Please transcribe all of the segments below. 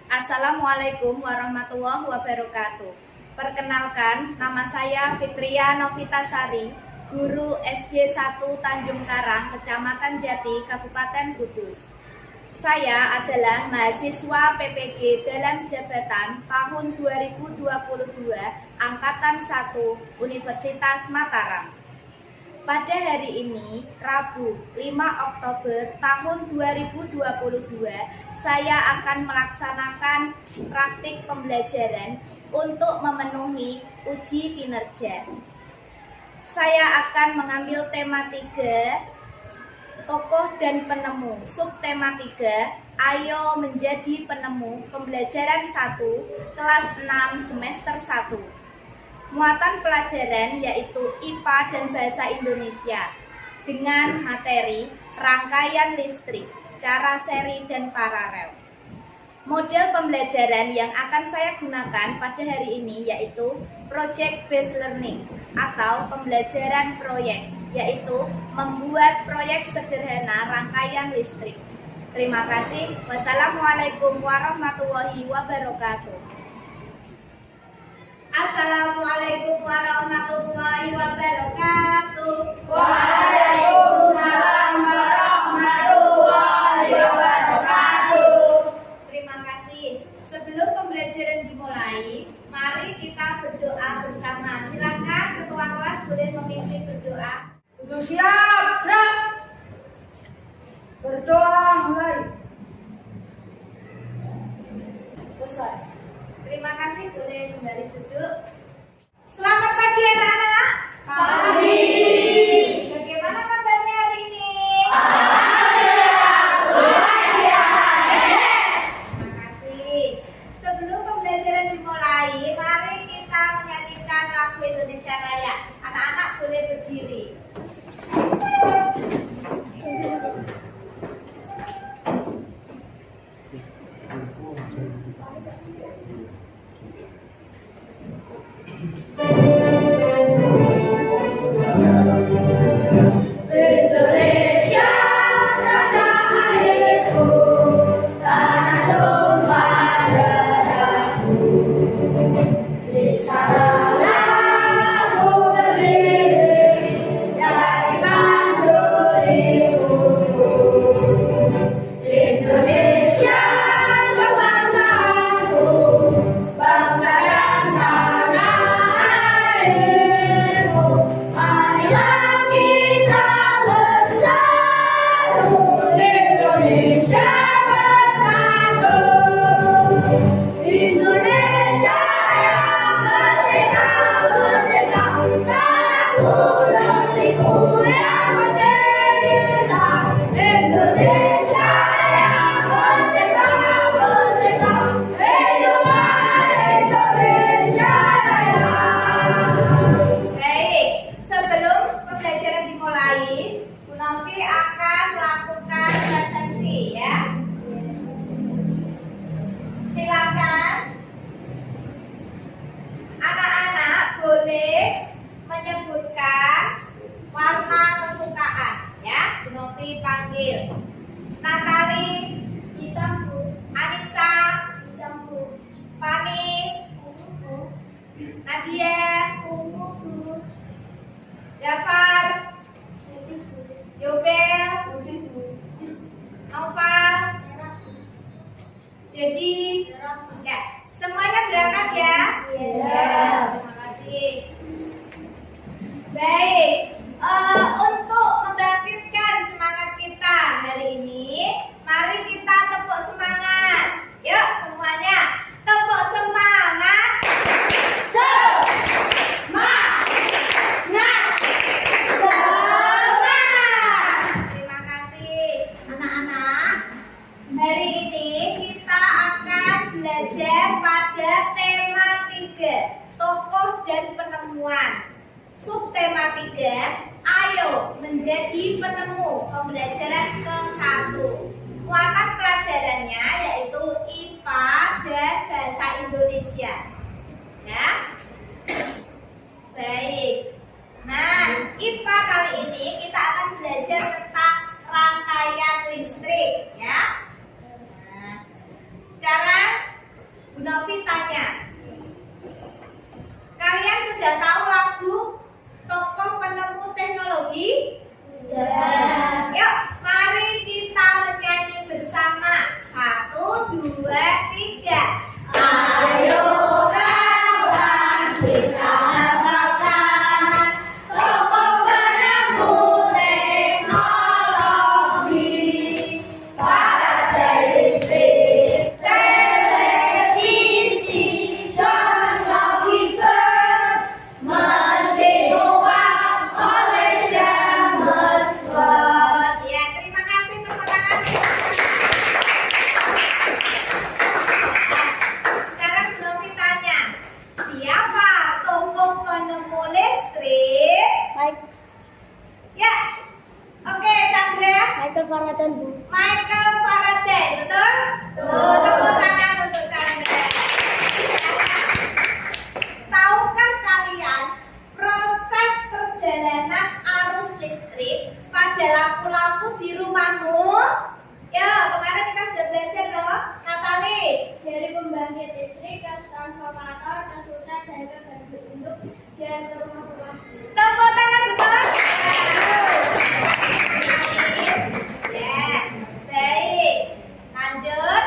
Assalamualaikum warahmatullahi wabarakatuh. Perkenalkan, nama saya Fitria Novitasari, guru SD 1 Tanjung Karang, Kecamatan Jati, Kabupaten Kudus. Saya adalah mahasiswa PPG dalam jabatan tahun 2022, Angkatan 1, Universitas Mataram. Pada hari ini, Rabu 5 Oktober tahun 2022, saya akan melaksanakan praktik pembelajaran untuk memenuhi uji kinerja. Saya akan mengambil tema 3, tokoh dan penemu. Subtema 3, ayo menjadi penemu, pembelajaran 1, kelas 6 semester 1. Muatan pelajaran yaitu IPA dan Bahasa Indonesia dengan materi rangkaian listrik secara seri dan paralel. Model pembelajaran yang akan saya gunakan pada hari ini yaitu project based learning atau pembelajaran proyek, yaitu membuat proyek sederhana rangkaian listrik. Terima kasih. Wassalamualaikum warahmatullahi wabarakatuh. Assalamualaikum warahmatullahi wabarakatuh. Waalaikumsalam warahmatullahi wabarakatuh. Terima kasih. Sebelum pembelajaran dimulai, mari kita berdoa bersama. Silakan ketua kelas boleh memimpin berdoa. Sudah siap, gerak. Berdoa mulai. Selesai. Terima kasih, boleh kembali duduk. Selamat pagi anak-anak. Pagi. Bagaimana kabarnya hari ini? Terima kasih. Sebelum pembelajaran dimulai, mari kita menyanyikan lagu Indonesia Raya. Anak-anak boleh berdiri. Indonesia tanah airku, tanah tumpah darahku. Di sanalah aku berdiri, dari bandul ibuku. Indonesia kebangsaanku, bangsa dan tanah airku. Marilah kita bersatu, Indonesia bersatu. Indonesia yang merdeka, merdeka, tanahku, negeriku yang merdeka. Indonesia yang merdeka, merdeka, hiduplah Indonesia Raya. Baik, sebelum pembelajaran dimulai, Bu Novi akan melakukan presensi ya. Silakan anak-anak boleh menyebutkan warna kesukaan ya. Bu Novi panggil. Natali, Hitam, Bu. Anissa, Hitam, Bu. Fani, Ungu, Bu. Nadia, Ungu, Bu. Jafar, Putih, Bu. Yobel, Putih, Bu. Noval, Merah, Bu. jadi Merah, Bu. ya, semuanya berangkat ya. Iya. Terima kasih. Baik, untuk membangkitkan semangat kita hari ini, mari kita tepuk semangat. Yuk semuanya, tepuk semangat. Terima kasih anak-anak. Hari ini kita akan belajar pada tema 3, tokoh dan penemuan. Subtema 3, ayo menjadi penemu, pembelajaran ke-1. Muatan pelajarannya yaitu IPA dan Bahasa Indonesia. Ya. Baik. Nah, IPA kali ini kita akan belajar tentang rangkaian listrik ya. Nah, secara Novi tanya, kalian sudah tahu lagu tokoh penemu teknologi? Sudah. Yuk, mari kita menyanyi bersama. 1, 2, 3. Ayo kawan kita hafalkan tokoh penemu teknologi, Faraday listrik, televisi, John Lockyer, mesin uap oleh James Watt. Ya, terima kasih tepuk tangan. Sekarang Novi tanya, siapa tokoh penemu listrik? Ya, oke Chandra. Michael Faraday, Bu. Michael Faraday, betul? Tuh, tepuk tangan untuk Chandra. Tahukah kalian proses perjalanan arus listrik pada lampu-lampu di rumahmu? Ya, kemarin kita sudah belajar loh, Natali. Dari pembangkit listrik ke transformator ke sultan dan ke gardu induk dan ke rumah-rumah. Tepuk tangan betul. Ya, baik. Lanjut.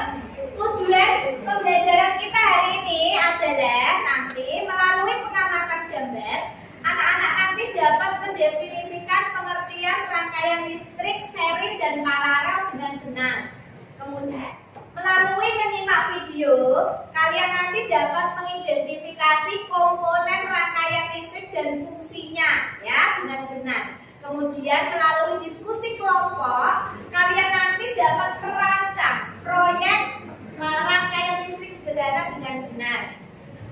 Tujuan pembelajaran kita hari ini adalah nanti melalui pengamatan gambar, anak-anak nanti dapat mendefinisikan pengertian rangkaian listrik, seri, dan paralel dengan benar. Kemudian, melalui menyimak video, kalian nanti dapat mengidentifikasi komponen rangkaian listrik dan fungsinya ya dengan benar. Kemudian melalui diskusi kelompok, kalian nanti dapat merancang proyek rangkaian listrik sederhana dengan benar.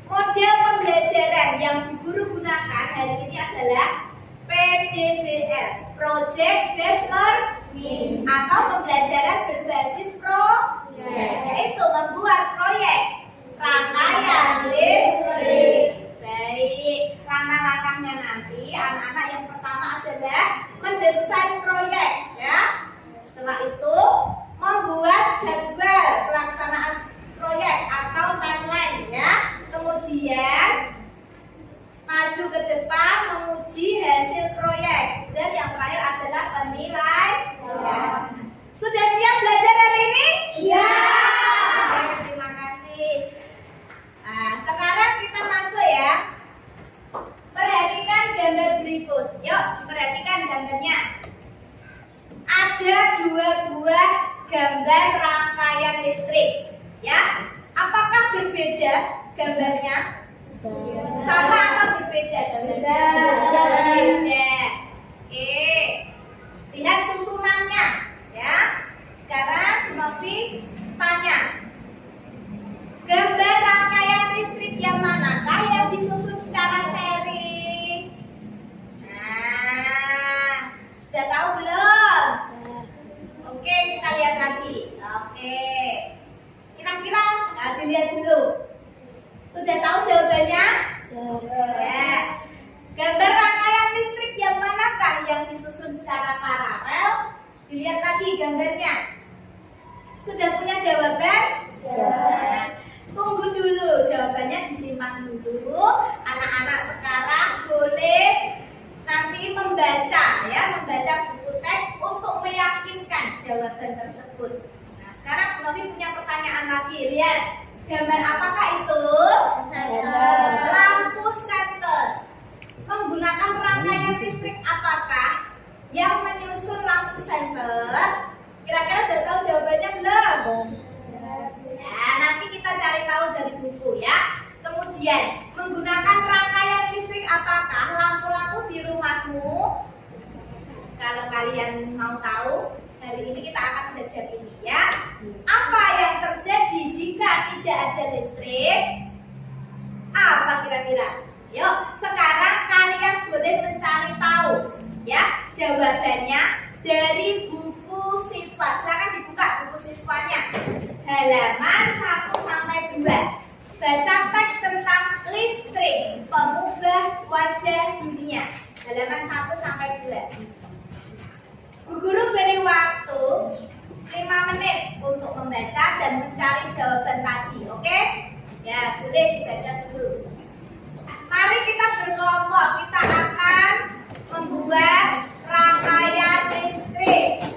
Model pembelajaran yang guru gunakan hari ini adalah PJBL, Project Based Learning, atau pembelajaran berbasis yaitu membuat proyek rangkaian listrik. Baik, langkah-langkahnya nanti anak-anak yang pertama adalah mendesain proyek ya. Setelah itu membuat jadwal pelaksanaan proyek atau timeline ya. Kemudian maju ke depan menguji hasil proyek. Dan yang terakhir adalah penilaian. Sudah siap belajar hari ini? Siap. Oke, terima kasih. Nah, sekarang kita masuk ya. Perhatikan gambar berikut. Yuk, perhatikan gambarnya. Ada 2 buah gambar rangkaian listrik. Ya, apakah berbeda gambarnya? Sama atau berbeda gambarnya? Berbeda. Oke, lihat susunannya. Ya, sekarang Novi tanya, gambar rangkaian listrik yang manakah yang disusun secara seri? Nah, sudah tahu belum? Oke, kita lihat lagi. Oke, kira-kira dilihat dulu. Sudah tahu jawabannya? Ya. Gambar rangkaian listrik yang manakah yang disusun secara paralel? Dilihat lagi gambarnya. Sudah punya jawaban? Nah, tunggu dulu, jawabannya disimpan dulu. Anak-anak sekarang boleh nanti membaca ya, membaca buku teks untuk meyakinkan jawaban tersebut. Nah, sekarang Novi punya pertanyaan lagi. Lihat, gambar apakah itu? Lampu senter. Menggunakan rangkaian listrik apakah yang menyusun lampu senter? Kira-kira sudah tahu jawabannya belum? Ya, nanti kita cari tahu dari buku ya. Kemudian, menggunakan rangkaian listrik apakah lampu-lampu di rumahmu? Kalau kalian mau tahu, hari ini kita akan belajar ini ya. Apa yang terjadi jika tidak ada listrik? Apa kira-kira? Yuk, sekarang kalian boleh mencari tahu ya jawabannya dari buku siswa. Silakan dibuka buku siswanya. Halaman 1 sampai 2. Baca teks tentang listrik, pengubah wajah dunia. Halaman 1 sampai 2. Bu Guru beri waktu 5 menit untuk membaca dan mencari jawaban tadi, oke? Ya, boleh dibaca dulu. Mari kita berkelompok. Kita akan membuat rangkaian listrik.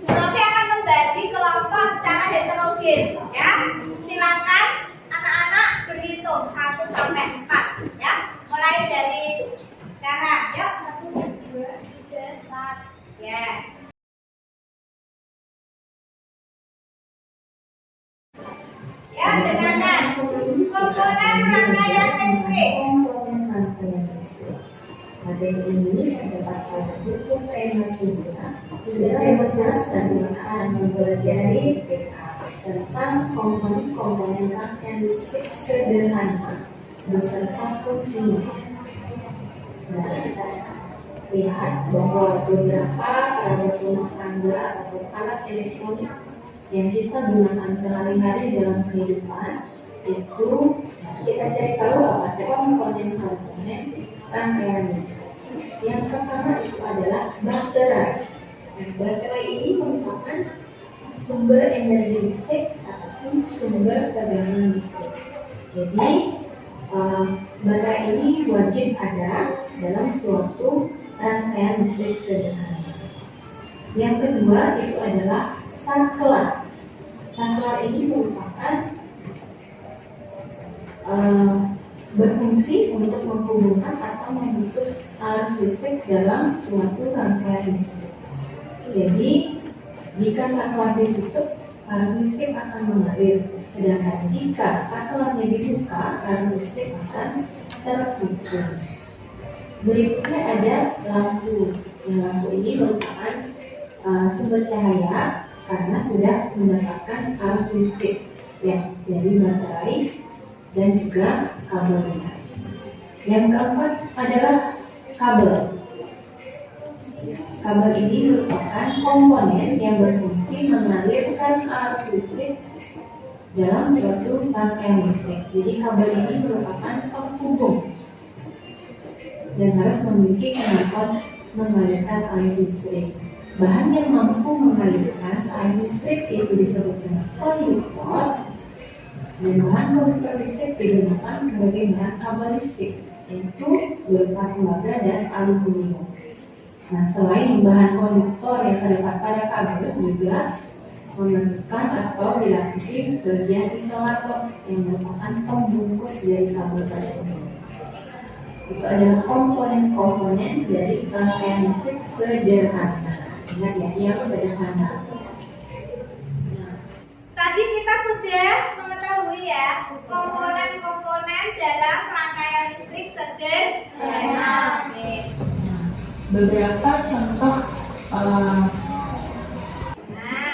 Sofi akan membagi kelompok secara heterogen. Ya, silakan anak-anak berhitung 1 sampai 4. Ya, mulai dari sekarang. Yuk, 1, 2, 3, 4. Ya. Ya, dengarkan. Komponen rangkaian listrik. Materi ini terdapat pada buku tema 3. Sudah menjelaskan akan mempelajari tentang komponen-komponen rangkaian listrik sederhana beserta fungsinya. Nah, saya lihat bahwa beberapa perabot rumah tangga atau alat elektronik yang kita gunakan sehari-hari dalam kehidupan itu kita cari tahu apa sih komponen-komponen rangkaian listrik. Yang pertama itu adalah baterai. Nah, baterai ini merupakan sumber energi listrik ataupun sumber tegangan listrik. Jadi baterai ini wajib ada dalam suatu rangkaian listrik sederhana. Yang kedua itu adalah saklar. Saklar ini merupakan berfungsi untuk menghubungkan atau memutus arus listrik dalam suatu rangkaian listrik. Jadi, jika saklar ditutup, arus listrik akan mengalir. Sedangkan jika saklarnya dibuka, arus listrik akan terputus. Berikutnya ada lampu. Lampu ini merupakan sumber cahaya karena sudah mendapatkan arus listrik ya dari baterai dan juga kabelnya. Yang keempat adalah kabel. Kabel ini merupakan komponen yang berfungsi mengalirkan arus listrik dalam suatu rangkaian listrik. Jadi kabel ini merupakan penghubung dan harus memiliki kemampuan mengalirkan arus listrik. Bahan yang mampu mengalirkan arus listrik itu disebut dengan konduktor. Dan bahan konduktor listrik digunakan sebagai bahan kabel listrik, yaitu berupa tembaga dan aluminium. Nah, selain bahan konduktor yang terdapat pada kabel juga memerlukan atau dilapisi bagian isolator yang merupakan pembungkus dari kabel tersebut. Itu adalah komponen-komponen dari rangkaian listrik sederhana. Ingat ya, yang sederhana. Tadi kita sudah mengetahui ya komponen-komponen dalam rangkaian listrik sederhana. Beberapa contoh Nah,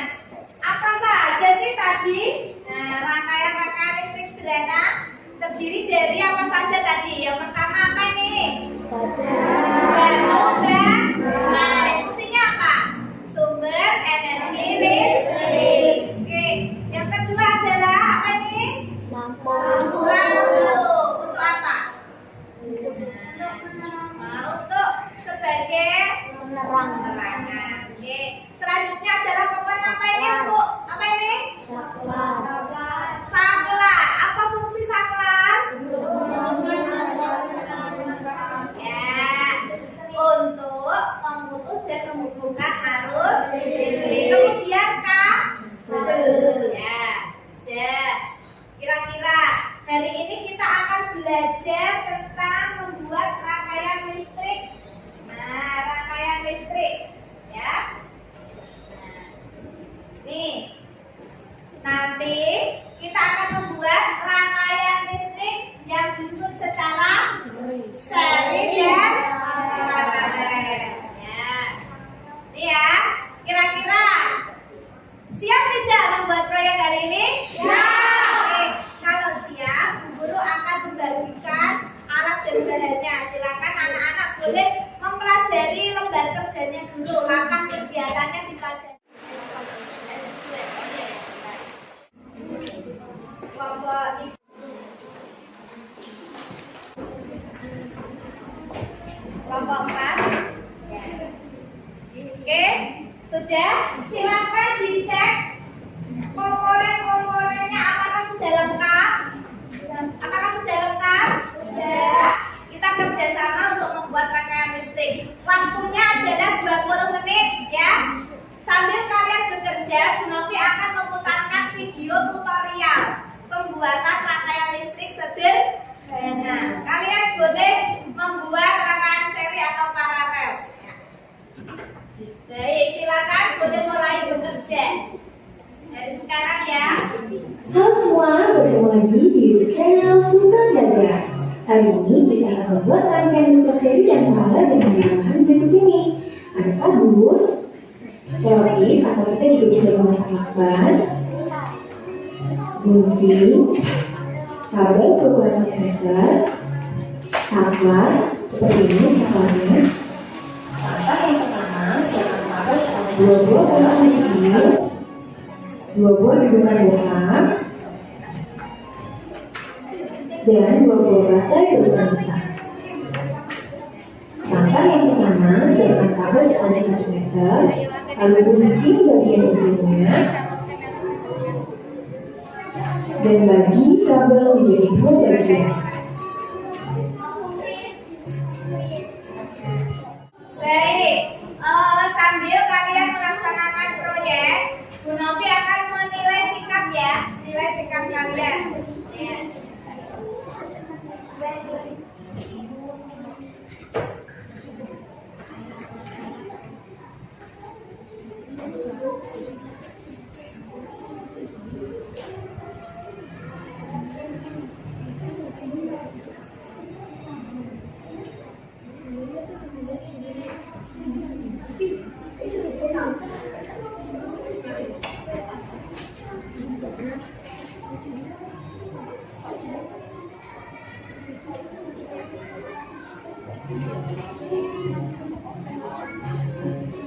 apa saja sih tadi? Nah, rangkaian listrik sederhana terdiri dari apa saja tadi? Yang pertama apa ini? Batu bara. Nah, fungsinya apa? Sumber energi listrik. Oke. Yang kedua adalah apa ini? Lampu. Untuk apa? Nah, untuk sebagai penerangan. Oke. Selanjutnya adalah komponen apa ini? Untuk apa ini? Saklar. Apa fungsi saklar? Ya, untuk memutus dan menghubungkan arus listrik. Kemudian kabel. Ya. Kira-kira hari ini kita akan belajar tentang membuat rangkaian listrik. Nah, rangkaian listrik, ya. Nah, nih, nanti kita akan membuat rangkaian listrik yang disusun secara seri dan paralel. Ya, nih ya. Kira-kira siap tidak membuat proyek hari ini? Siap. Oke, kalau siap, Bu Guru akan membagikan lagi di YouTube channel Sultan Belajar. Hari ini kita akan membuat rangkaian untuk seri dan pahala dengan bahan berikut ini. Ada kardus, selotip atau kita juga bisa menggunakan lakban, gunting, kabel berukuran 1 meter, saklar seperti ini saklarnya. Langkah yang pertama, siapkan kabel sebanyak 2 buah bola kecil, 2 buah dudukan bokap, dan 2 buah baterai berukuran besar. Langkah yang pertama, siapkan kabel sepanjang 1 meter, lalu gunting bagian ujungnya, dan bagi kabel menjadi 2 bagian. Baik, sambil kalian melaksanakan proyek, Bu Novi akan menilai sikap ya, nilai sikap kalian. Ya.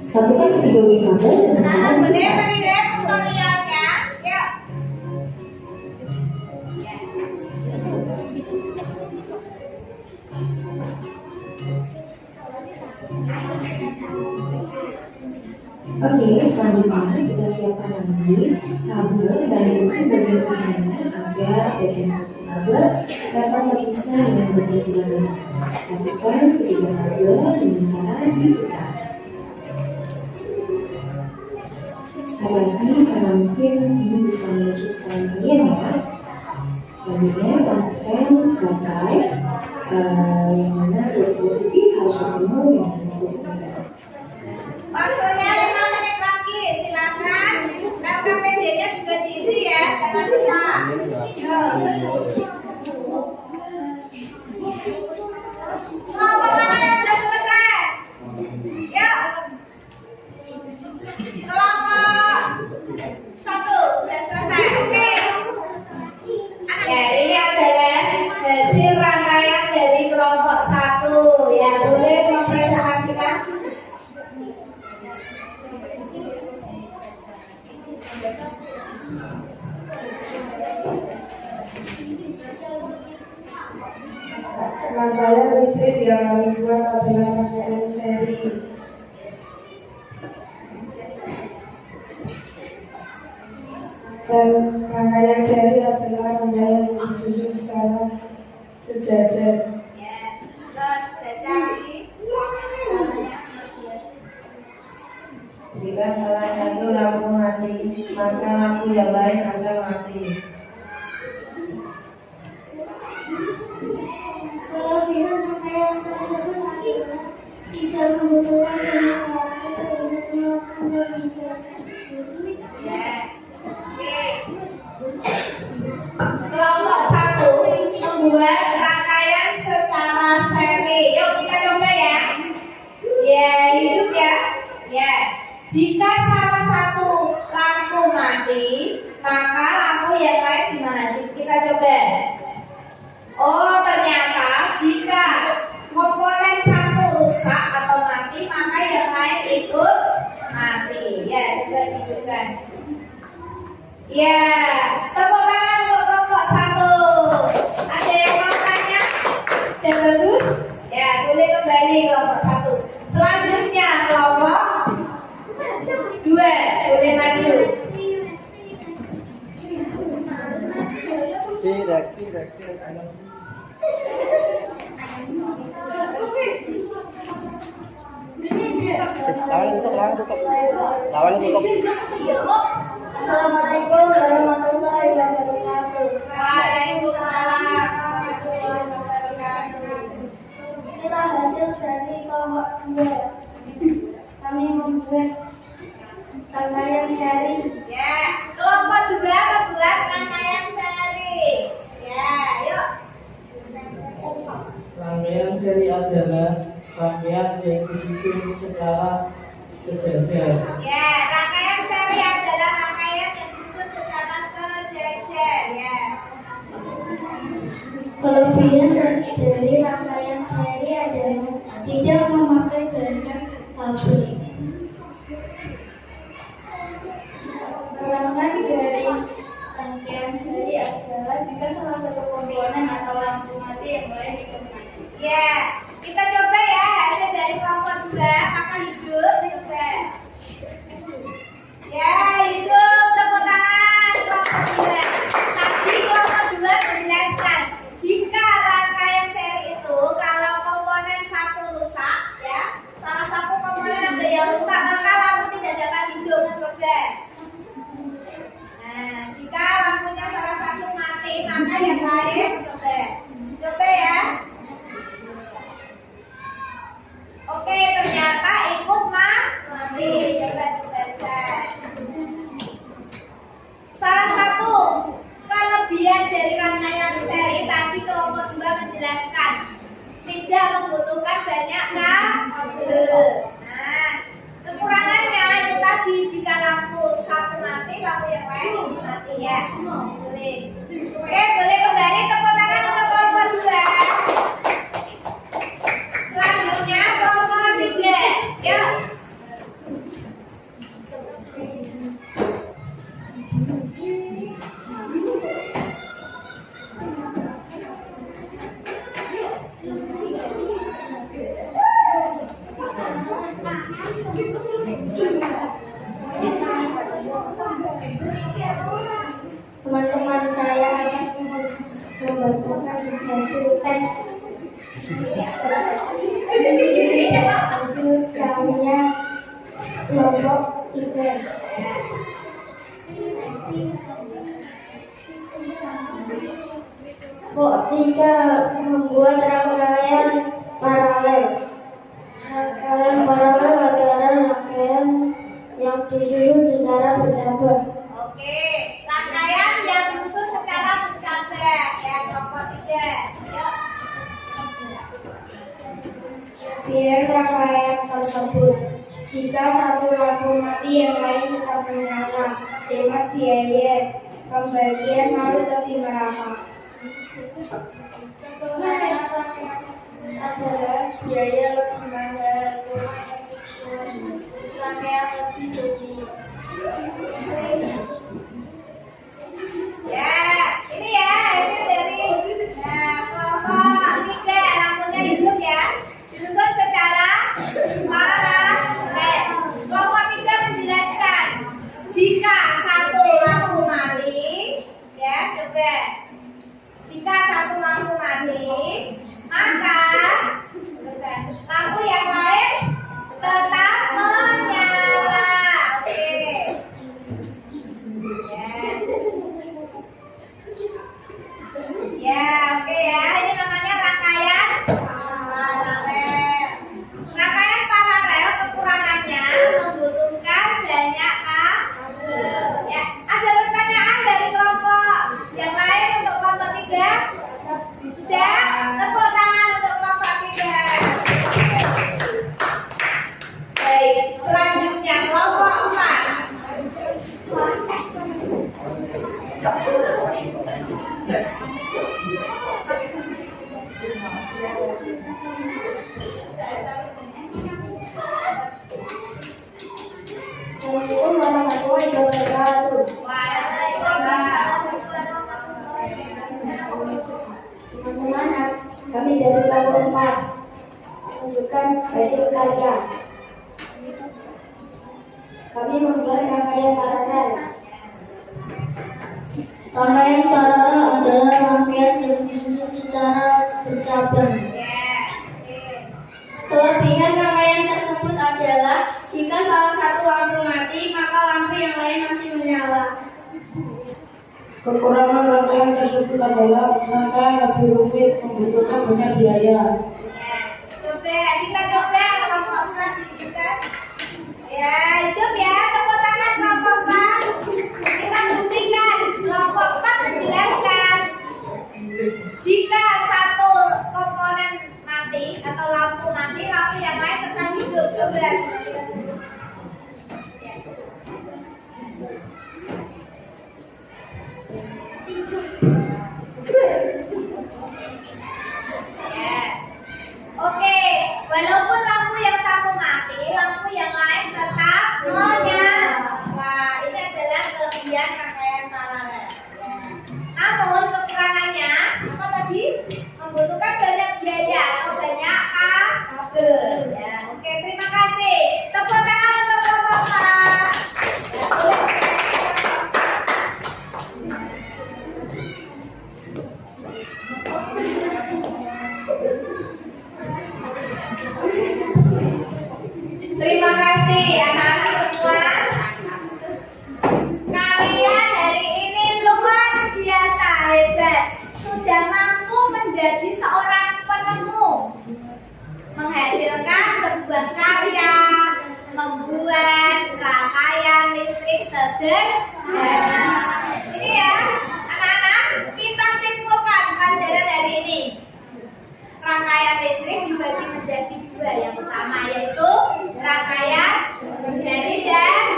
Satukan ketiga ujung kabel dengan cara Boleh melihat tutorialnya? Ya. Oke, selanjutnya kita siapkan lagi kabel dan gunting bagian ujungnya agar bagian kabel dapat terpisah dengan berjauhan. Satukan ketiga kabel dengan cara diputar. Hati-hati karena mungkin ini bisa menyusutkan kalian ya. Selanjutnya pakai baterai yang mana dua positif harus bertemu dengan positif negatif. Waktunya 5 menit lagi, silakan. Nah, KPJ-nya sudah diisi ya, jangan lupa. Kelompok mana yang sudah selesai? Ya. Kelompok 1 sudah selesai, oke. Ya, ini adalah hasil rangkaian dari kelompok 1. Ya, boleh mempresentasikan. Rangkaian listrik yang kami buat adalah rangkaian seri. Dan rangkaian seri adalah rangkaian yang disusun secara sejajar. Ya, terus baca lagi. Jika salah satu lampu mati, maka lampu yang lain akan mati. Kelebihan rangkaian tersebut adalah tidak membutuhkan penyelamatan untuk melakukan pembicaraan. Ya. Oke. Kelompok 1 membuat rangkaian secara seri. Yuk kita coba ya. Ya, hidup ya. Ya. Jika salah satu lampu mati, maka lampu yang lain gimana? Kita coba. Oh, ternyata jika komponen 1 rusak atau mati, maka yang lain ikut mati. Ya, coba dihidupkan. Ya, tepuk tangan untuk kelompok 1. Ada yang mau tanya? Dan bagus? Ya, boleh kembali kelompok 1. Selanjutnya kelompok 2, boleh maju. Tidak. Lawan tutup. Assalamualaikum warahmatullahi wabarakatuh. Waalaikumsalam warahmatullahi wabarakatuh. Inilah hasil dari kelompok 2. Kami membuat rangkaian seri. Ya, kelompok 2 membuat rangkaian seri. yang disusun secara sejajar. Ya, rangkaian seri adalah rangkaian yang disusun secara sejajar ya. Kelebihan dari rangkaian seri adalah tidak memakai banyak kabel. Kekurangan dari rangkaian seri adalah jika salah satu komponen atau lampu mati yang lain ikut mati. Ya, kita coba ya hasil dari kelompok 2, maka hidup coba. Ya, hidup, tepuk tangan kelompok 2. Tadi kelompok 2 menjelaskan jika rangkaian seri itu kalau komponen satu rusak ya, salah satu komponen ada yang rusak maka lampu tidak dapat hidup. Coba. Nah, jika lampunya salah satu mati maka yang lain coba. Coba ya. Oke, ternyata ikut mati. Coba. Salah satu kelebihan dari rangkaian seri tadi kelompok 2 menjelaskan tidak membutuhkan banyak kabel. Nah, kekurangannya itu tadi jika lampu satu mati, lampu yang lain mati ya. Boleh. Oke, boleh kembali tepuk tangan untuk kelompok 2. Selanjutnya kelompok 3. Ya. Teman-teman saya akan membacakan hasil tes. Hasil karya kelompok 3. Kelompok 3 membuat rangkaian paralel. Rangkaian paralel adalah rangkaian yang disusun secara bercabang. Oke, rangkaian yang disusun secara bercabang ya kelompok 3. Yuk. Biar rangkaian tersebut, jika satu lampu mati yang lain tetap menyala, hemat biaya pembagian harus lebih merata. Contohnya adalah biaya lebih mahal, rangkaian lebih tinggi. Ya, ini ya hasil dari kelompok 3 lampunya hidup ya. Disusun secara paralel. Kelompok 3 menjelaskan jika satu lampu mati, ya coba. Jika satu lampu mati, maka lampu yang lain tetap menyala. Oke. Ya, oke ya. Ini namanya rangkaian paralel. Rangkaian paralel kekurangannya membutuhkan banyak kabel. Ya, ada pertanyaan dari kelompok yang lain untuk kelompok 3? Sudah? Tepuk tangan untuk kelompok 3. Baik, selanjutnya kelompok 4. Assalamualaikum warahmatullahi wabarakatuh. Teman-teman, kami dari kelompok 4 menunjukkan hasil karya. Kami membuat rangkaian paralel. Rangkaian paralel adalah rangkaian yang disusun secara bercabang. Kelebihan rangkaian tersebut adalah jika salah satu lampu mati, maka lampu yang lain masih menyala. Kekurangan rangkaian tersebut adalah rangkaian lebih rumit, membutuhkan banyak biaya. Coba kita coba kelompok 4 juga. Ya, hidup ya, tepuk tangan kelompok 4. Kita buktikan kelompok 4 menjelaskan jika satu komponen mati atau lampu mati, lampu yang lain tetap sederhana. Ini ya, anak-anak, kita simpulkan pelajaran hari ini. Rangkaian listrik dibagi menjadi dua. Yang pertama yaitu rangkaian seri dan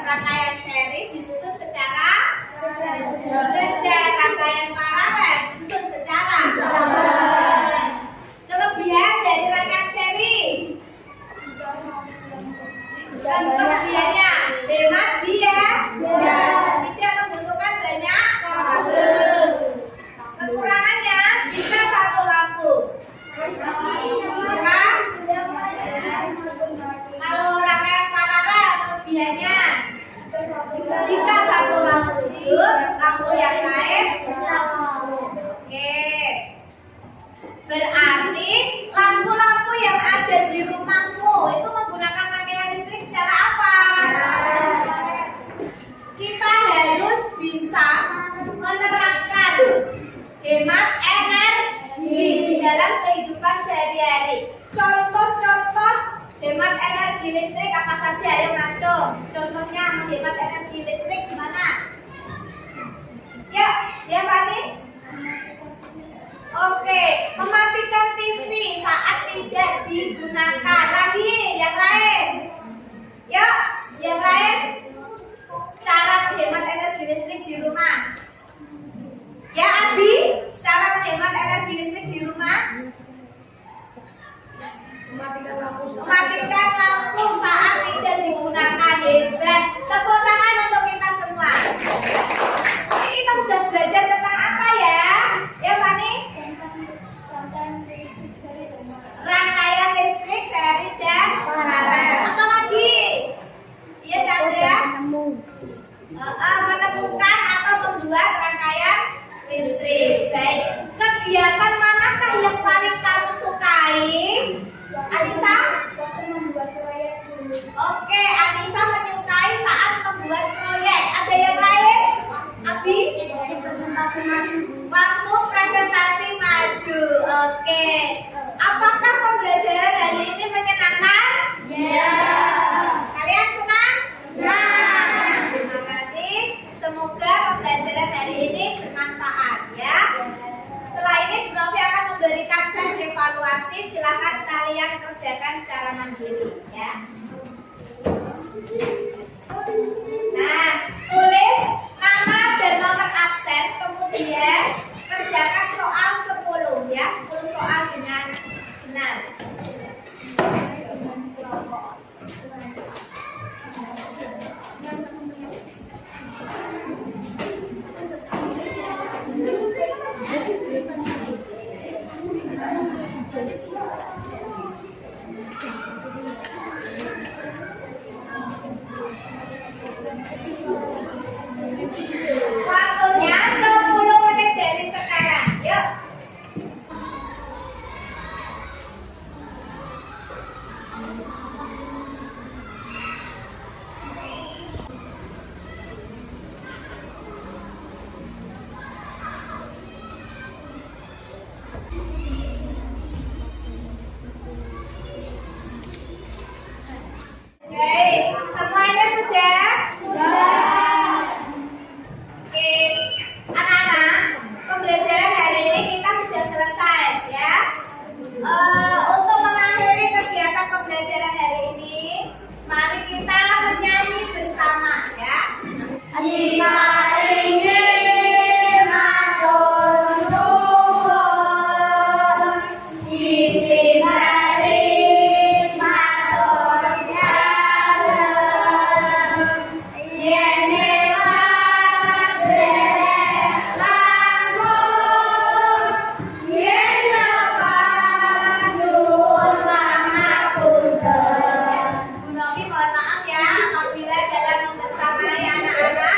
rangkaian seri disusun secara sejajar. Rangkaian paralel disusun secara kelebihan dari rangkaian seri. Dan kelebihannya hemat biaya, tidak membutuhkan banyak kabel. Kekurangannya jika satu lampu. Maka kalau rangkaian paralel kelebihannya jika satu lampu tidur, lampu yang lain. Oke. Berarti lampu-lampu yang ada di rumahmu itu menggunakan rangkaian listrik secara apa? Kita harus bisa menerapkan hemat energi dalam kehidupan sehari-hari. Contoh-contoh hemat energi listrik apa saja? Ayo ngaco. Contohnya menghemat energi listrik gimana? Ya Fani? Oke, mematikan TV saat tidak digunakan. Lagi, yang lain. Yuk, yang lain. Cara menghemat energi listrik di rumah. Ya Abi, cara menghemat energi listrik di rumah. Mematikan lampu saat tidak digunakan. Hebat. Tepuk tangan untuk kita semua. Ini kita sudah belajar tentang apa ya? Ya Fani? Rangkaian listrik seri dan paralel. Apa lagi? Iya Chandra? Menemukan atau membuat rangkaian listrik. Baik. Kegiatan manakah yang paling kamu sukai? Anissa? Oke, Anissa menyukai saat membuat proyek. Ada yang lain? Abi? Presentasi maju. Waktu presentasi maju. Oke. Apakah pembelajaran hari ini menyenangkan? Ya. Kalian senang? Senang. Terima kasih. Semoga pembelajaran hari ini bermanfaat ya. Setelah ini Bu Novi akan memberikan tes evaluasi. Silakan kalian kerjakan secara mandiri ya. Nah, tulis nama dan nomor absen, kemudian kerjakan soal 10 ya, 10 soal dengan benar. Waktunya 10 menit dari sekarang. Yuk. Oke, semuanya sudah? Sudah. Oke, anak-anak, pembelajaran hari ini kita sudah selesai ya. Untuk mengakhiri kegiatan pembelajaran hari ini, mari kita menyanyi bersama ya. Bu Novi mohon maaf ya apabila dalam membersamai anak-anak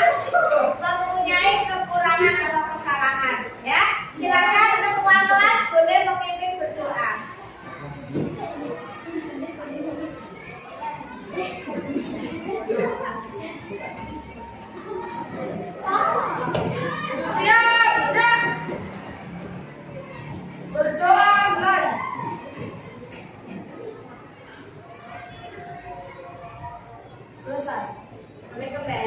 mempunyai kekurangan atau kesalahan ya. Silakan ketua kelas boleh memimpin berdoa. Siap, gerak. Berdoa mulai. Selesai. Boleh kembali.